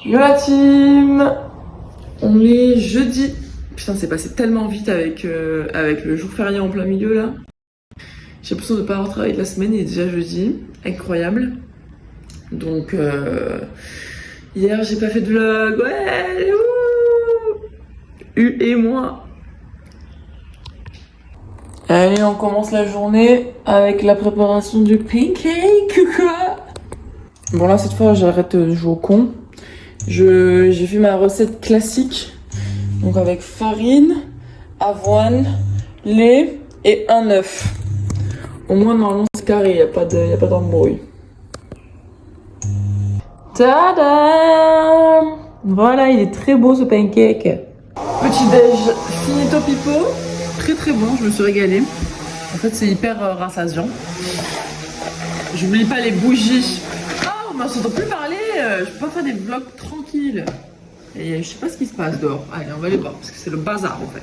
Yo la team! On est jeudi. Putain, c'est passé tellement vite avec le jour férié en plein milieu là. J'ai l'impression de ne pas avoir travaillé de la semaine, il est déjà jeudi. Incroyable. Donc, hier j'ai pas fait de vlog. Ouais! Et moi. Allez, on commence la journée avec la préparation du pancake. Bon, là, cette fois, j'arrête de jouer au con. J'ai fait ma recette classique. Donc, avec farine, avoine, lait et un œuf. Au moins, normalement, c'est carré. Il n'y a pas d'embrouille. Tadam! Voilà, il est très beau ce pancake. Petit déj finito pipo. Très très bon, je me suis régalée. En fait, c'est hyper rassasiant. Je n'oublie pas les bougies. Oh, on s'entend plus parler. Je peux pas faire des vlogs tranquilles. Et je sais pas ce qui se passe dehors. Allez, on va aller voir parce que c'est le bazar en fait.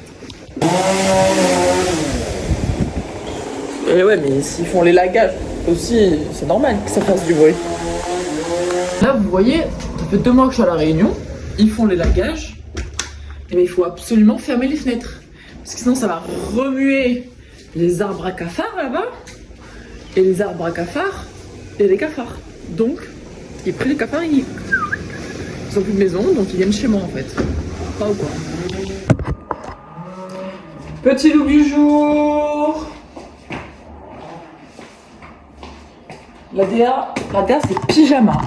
Et ouais, mais s'ils font les lagages aussi, c'est normal que ça fasse du bruit. Là, vous voyez, ça fait 2 mois que je suis à La Réunion. Ils font les lagages. Et bien, il faut absolument fermer les fenêtres. Parce que sinon, ça va remuer les arbres à cafards là-bas. Et les arbres à cafards, et les cafards. Donc, j'ai pris les cafards, ils n'ont plus de maison, donc ils viennent chez moi en fait. Pas ou quoi. Petit look du jour. La DA c'est pyjama.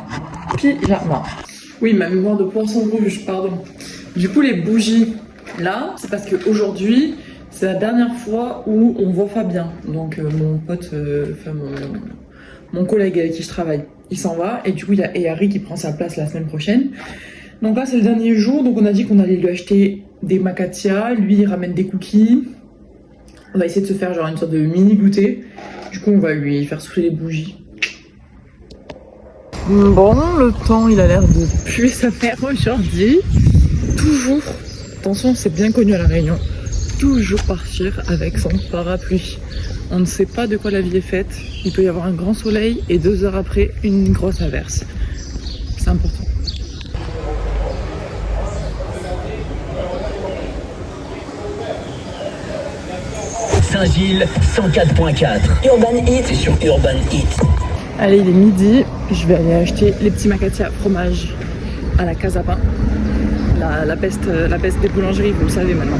Pyjama. Oui, ma mémoire de poisson rouge, pardon. Du coup, les bougies, là, c'est parce qu'aujourd'hui, c'est la dernière fois où on voit Fabien. Donc, mon pote, mon collègue avec qui je travaille, il s'en va. Et du coup, il y a Harry qui prend sa place la semaine prochaine. Donc là, c'est le dernier jour. Donc, on a dit qu'on allait lui acheter des macatias. Lui, il ramène des cookies. On va essayer de se faire genre une sorte de mini goûter. Du coup, on va lui faire souffler les bougies. Bon, le temps, il a l'air de puer sa mère aujourd'hui. Toujours, attention, c'est bien connu à La Réunion, toujours partir avec son parapluie. On ne sait pas de quoi la vie est faite. Il peut y avoir un grand soleil et 2 heures après, une grosse averse. C'est important. Saint-Gilles 104.4. Urban Heat, c'est sur Urban Heat. Allez, il est midi. Je vais aller acheter les petits macatias fromage à la Casa Pain. La peste des boulangeries, vous le savez maintenant.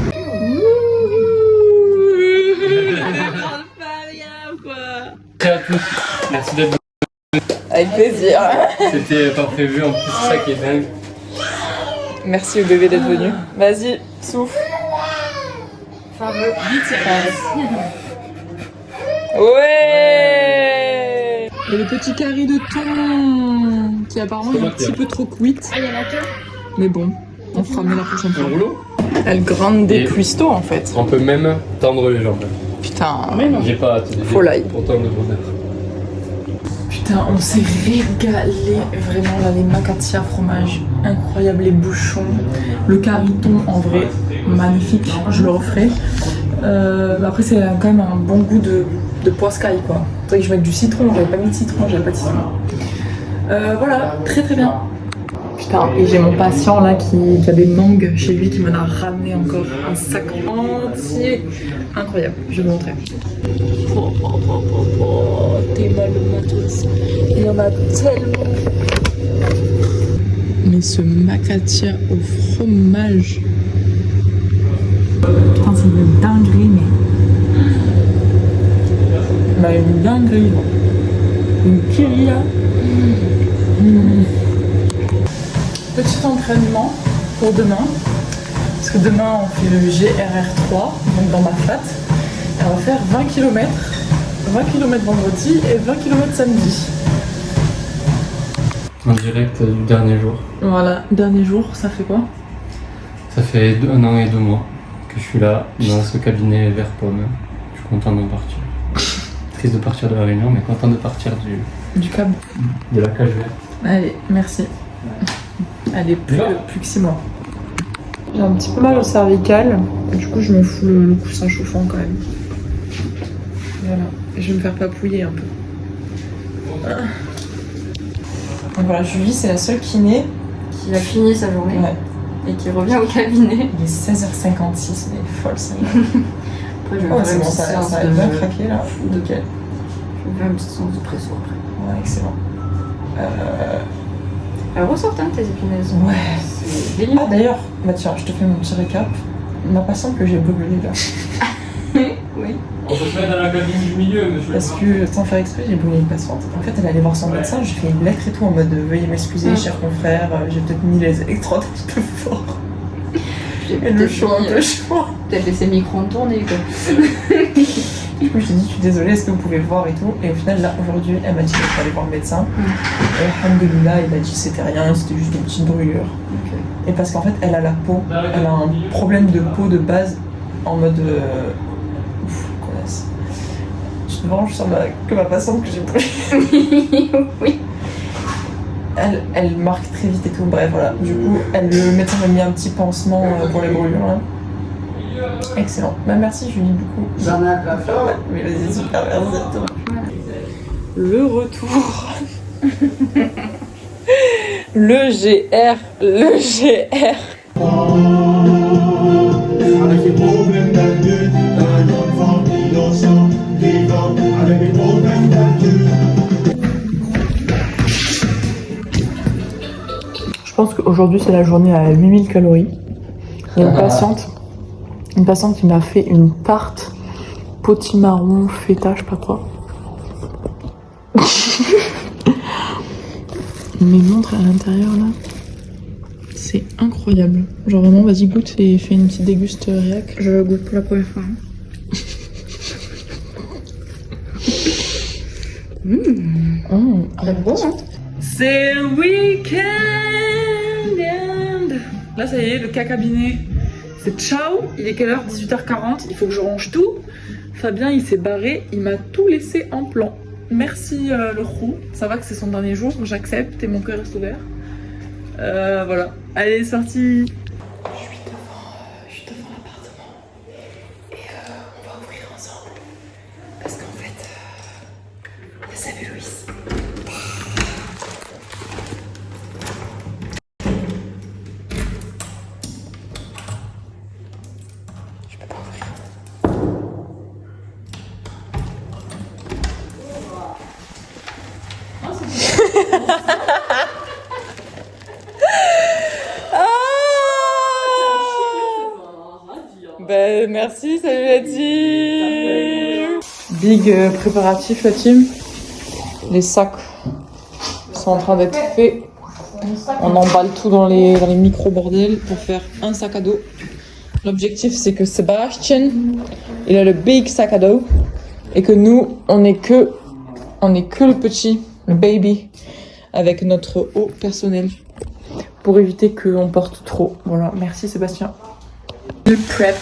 Merci à tous, merci d'être venus. Avec plaisir. C'était pas prévu, en plus c'est ça qui est dingue. Merci au bébé d'être venu. Vas-y, souffle. Fameux. Ouais. Et le petit carré de thon qui apparemment est un petit peu trop cuite. Ah, il y en a que. Mais bon, on fera mieux la prochaine fois. Un rouleau. El Grande Cuisto en fait. On peut même tendre les jambes. Putain, J'ai pas Folie. pour tendre le bonheur. putain, on s'est régalé vraiment là, les macatias fromage, incroyable, les bouchons, le cariton en vrai, magnifique, je le referai. Après c'est quand même un bon goût de poiscaille quoi. Faudrait que je mette du citron, j'avais pas mis de citron, j'avais pas de citron. Voilà, très très bien. Putain, et j'ai mon patient là qui a des mangues chez lui qui m'en a ramené encore un sac entier. Incroyable, je vais vous montrer. T'es mal le matos. Il y en a tellement. Mais ce macatia au fromage. Putain, c'est une dinguerie, mais. Bah, une dinguerie. Une kiria. Petit entraînement pour demain. Parce que demain, on fait le GRR3, donc dans ma fat. Et on va faire 20 km. 20 km vendredi et 20 km samedi. En direct du dernier jour. Voilà, dernier jour, ça fait quoi? Ça fait 1 an et 2 mois que je suis là, dans ce cabinet vert pomme. Je suis content de partir. Triste de partir de La Réunion, mais content de partir Du câble. de la cage verte. Allez, merci. Allez, plus que 6 mois. J'ai un petit peu mal au cervical. Du coup, je me fous le coussin chauffant quand même. Voilà. Et je vais me faire papouiller un peu. Donc voilà, Julie, c'est la seule kiné qu'il a fini sa journée Ouais. et qu'il revient au cabinet. Il est 16h56, mais folle celle-là. Après, je vais Oh, faire c'est une bon, petite ça séance a de... bien craqué là. Nickel. Je vais faire une petite séance de presso après. Ouais, excellent. Elles ressortent, hein, tes épinaises. Ouais. C'est délire. Ah d'ailleurs, bah tiens, je te fais mon petit récap. Ma patiente que j'ai brûlée là. Oui. On peut se mettre dans la cabine du milieu, monsieur. Parce que sans faire exprès, j'ai brûlé une patiente. En fait, elle allait voir son médecin, j'ai fait une lettre et tout en mode veuillez m'excuser, cher confrère, j'ai peut-être mis les électrodes un peu fort. J'ai Et le chaud un peu chaud. peut-être laissé le micro-ondes tourner, quoi. Du coup, j'ai dit, je suis désolée, est-ce que vous pouvez voir et tout. Et au final, là, aujourd'hui, elle m'a dit qu'elle allait voir le médecin. Et alhamdoulilah, il a dit que c'était rien, c'était juste une petite brûlure. Ok. Et parce qu'en fait, elle a la peau, elle a un problème de peau de base en mode. Ouf, connasse. Je te venge sur que ma patiente que j'ai brûlée. Oui. Elle marque très vite et tout, bref, voilà. Du coup, le médecin m'a mis un petit pansement pour les brûlures là. Excellent. Bah, merci Julie, beaucoup. Mais vas-y, super, merci à toi. Le retour. Le GR. Avec les problèmes d'adulte, un enfant innocent vivant avec les problèmes d'adulte. Je pense qu'aujourd'hui c'est la journée à 8000 calories. Il y a une patiente qui m'a fait une tarte potimarron feta, je sais pas quoi. Mes montres à l'intérieur là, c'est incroyable. Genre vraiment, vas-y goûte et fais une petite déguste réac. Je goûte pour la première fois. C'est bon, hein. C'est le week-end. Là ça y est, le cacabinet, c'est ciao. Il est quelle heure? 18h40, il faut que je range tout. Fabien il s'est barré, il m'a tout laissé en plan. Merci le roux, ça va que c'est son dernier jour, j'accepte et mon cœur reste ouvert. Voilà, allez c'est parti. Je suis devant l'appartement et on va ouvrir ensemble parce qu'en fait il y a Seb et Louis. Je peux pas ouvrir. Ben merci, salut la team. Big préparatif la team. Les sacs sont en train d'être faits. On emballe tout dans les micro bordels pour faire un sac à dos. L'objectif c'est que Sébastien il a le big sac à dos et que nous on est que le petit, le baby avec notre eau personnelle pour éviter qu'on porte trop. Voilà, merci Sébastien. Le prep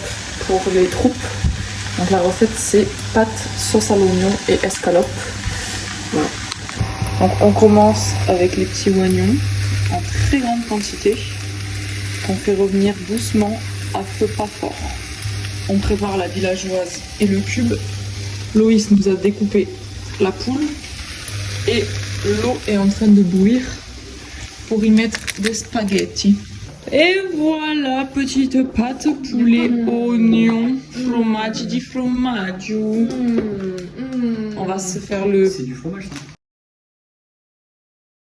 pour les troupes. Donc la recette c'est pâtes, sauce à l'oignon et escalope. Voilà. Donc on commence avec les petits oignons en très grande quantité qu'on fait revenir doucement à feu pas fort. On prépare la villageoise et le cube. Loïs nous a découpé la poule et l'eau est en train de bouillir pour y mettre des spaghettis. Et voilà, petite pâte, poulet, oignon, fromage di formaggio. On va se faire le... C'est du fromage, ça.